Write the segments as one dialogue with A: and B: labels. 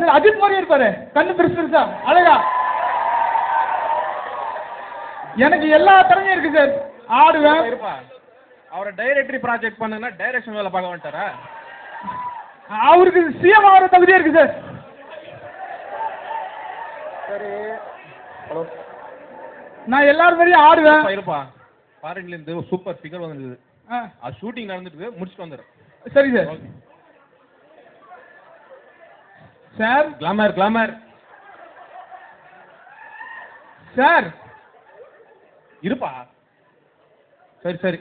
A: Sir Ajith மாதிரியே இருப்பாரு, கண்ணு பெருசு பெருசா அழகா. எனக்கு எல்லா திறமையும் இருக்கு சார். ஆடுவேன்.
B: இருப்பா. அவரை டைரக்டரி ப்ராஜெக்ட் பண்ணுங்கன்னா டைரக்ஷன் வேலை பார்க்க வந்துட்டாரா?
A: அவருக்கு சிஎம் ஆகிற தகுதியே இருக்கு சார்.
B: சரி. ஹலோ.
A: நான் எல்லாரும் மாதிரியும் ஆடுவேன்.
B: இருப்பா. ஃபாரின்ல இருந்து சூப்பர் ஃபிகர் வந்திருக்குது. அது ஷூட்டிங் நடந்துட்டு முடிச்சுட்டு வந்துடுறேன்.
A: சரி sir. Sir
B: glamour glamour
A: sir
B: இருப்பா. சரி சரி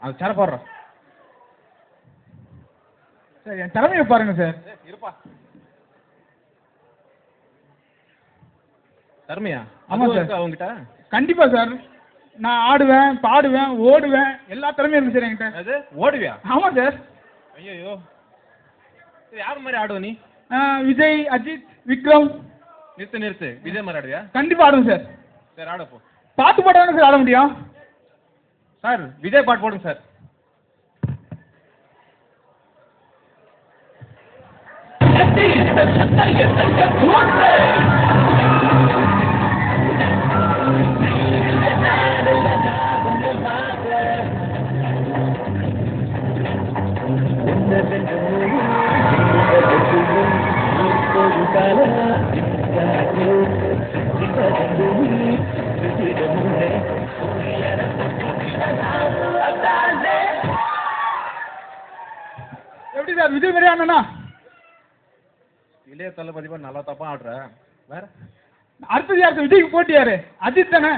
B: அது சேர போடுறோம்
A: சார். என் திறமையை பாருங்க சார்.
B: இருப்பா. திறமையா?
A: ஆமா சார்.
B: அவங்ககிட்ட
A: கண்டிப்பா சார். நான் ஆடுவேன், பாடுவேன், ஓடுவேன், எல்லா திறமையும் இருக்கு சார் என்கிட்ட.
B: அது ஓடுவியா?
A: ஆமா சார்.
B: ஐயோ யார் மாதிரி ஆடுவ நீ?
A: விஜய், அஜித், விக்ரம்.
B: நிறுத்து நிறுத்து. விஜய் மாதிரி ஆடுவியா?
A: கண்டிப்பா ஆடுவேன் சார்.
B: சரி ஆடப்போ.
A: பாட்டு பாட்டாங்க சார் ஆட முடியும்.
B: சார் விஜய் பாட்டு போடுங்க சார்.
A: எப்படி சார் விஜய் மாதிரி ஆனா?
B: இளைய தளபதி நல்லா தப்பா ஆடுற. வேற
A: அடுத்தது யார் சார்? விஜய்க்கு போட்டியாரு அஜித் தானே?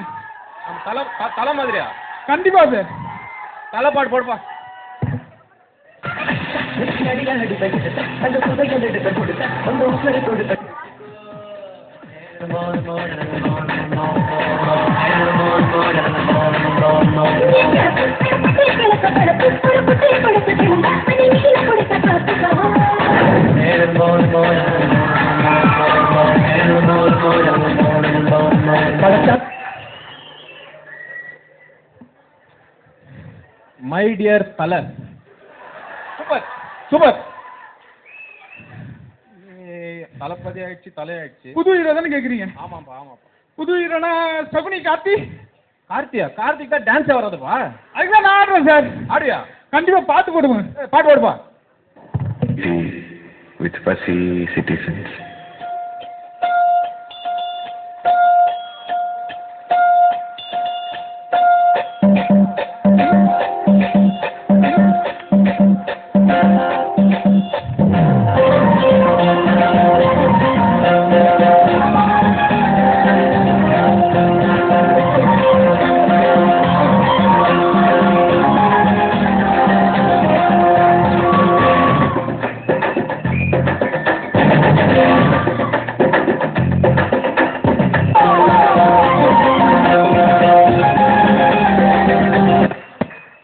B: தலை மாதிரியா?
A: கண்டிப்பா சார்.
B: தலை பாட்டு போடுப்பா. My dear Thala. Super super. Thalapathy ஆயிடுச்சு, தலையாயிடுச்சு.
A: புது ஹீரோ தானே கேக்குறீங்க?
B: ஆமாப்பா ஆமாப்பா.
A: புது ஹீரோனா சகுனி கார்த்தி.
B: கார்த்தியா? கார்த்திக் தான் டான்ஸே வராதுப்பா.
A: அதுதான் நான் ஆடுறேன் சார்.
B: ஆடியா?
A: கண்டிப்பா பாட்டு போடுங்க.
B: பாட்டு போடுப்பா.
C: With fussy citizens.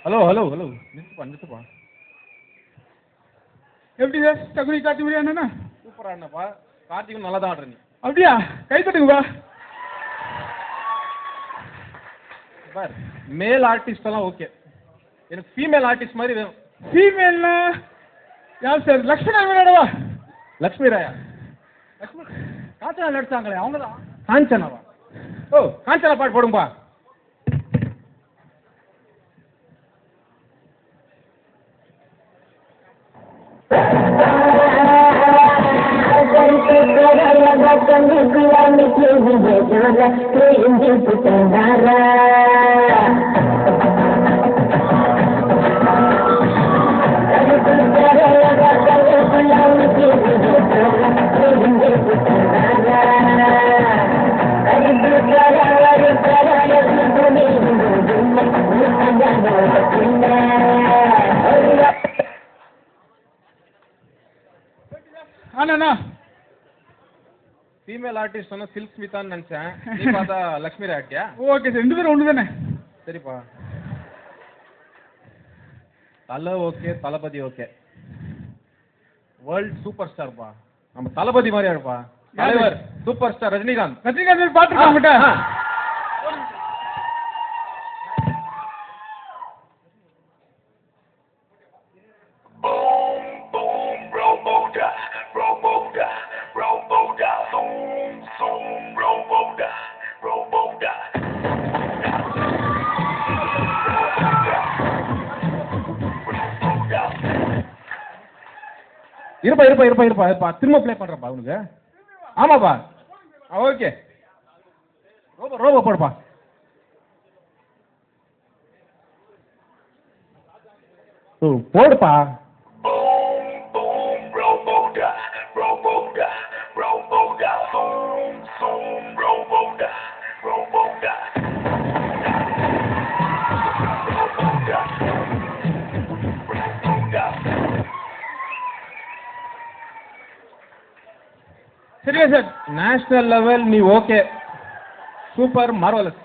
B: Hello hello நிறுத்துப்பா நிறுத்துப்பா.
A: எப்படி சார் சகுனி கார்த்தி மாதிரி ஆனா?
B: சூப்பரா ஆடுனப்பா. கார்த்திக்கும் நல்லா தான் ஆடுற நீ.
A: அப்படியா? கை தட்டுங்கப்பா.
B: பார் மேல் ஆர்டிஸ்ட் எல்லாம் ஓகே, எனக்கு ஃபீமேல் ஆர்டிஸ்ட் மாதிரி வேணும்.
A: ஃபீமேல்னா யார் சார்? லக்ஷ்மணா விளையாடவா?
B: லக்ஷ்மி ராயா? லக்ஷ்மி காஞ்சனா நடிச்சாங்களே அவங்க தான். காஞ்சனாவா? ஓ காஞ்சனா பாட்டு போடும்பா.
A: அண்ணா
B: ஃபீமேல் ஆர்டிஸ்ட் சொன்னா சில்க் ஸ்மிதான்னு நினைச்சேன். நீ பார்த்தா லக்ஷ்மி ராட்டியா?
A: Okay sir. ரெண்டு பேரும் ஒன்று தானே?
B: சரிப்பா. Thala okay, Thalapathy okay. World super ஸ்டார்ப்பா. நம்ம தளபதி மாதிரியா இருப்பா. தலைவர் சூப்பர் ஸ்டார் ரஜினிகாந்த்.
A: ரஜினிகாந்த் பாத்துருக்கோம் கிட்ட.
C: Boom, boom, Robo Dusk, Robo
B: இருப்பா திரும்ப ப்ளே பண்றப்பா உனக்கு. ஆமாப்பா ஓகே ரோபோ போடுப்பா. போடுப்பா.
A: சரியா சார்?
B: நேஷனல் லெவல் நீ ஓகே, சூப்பர், மார்வலஸ்.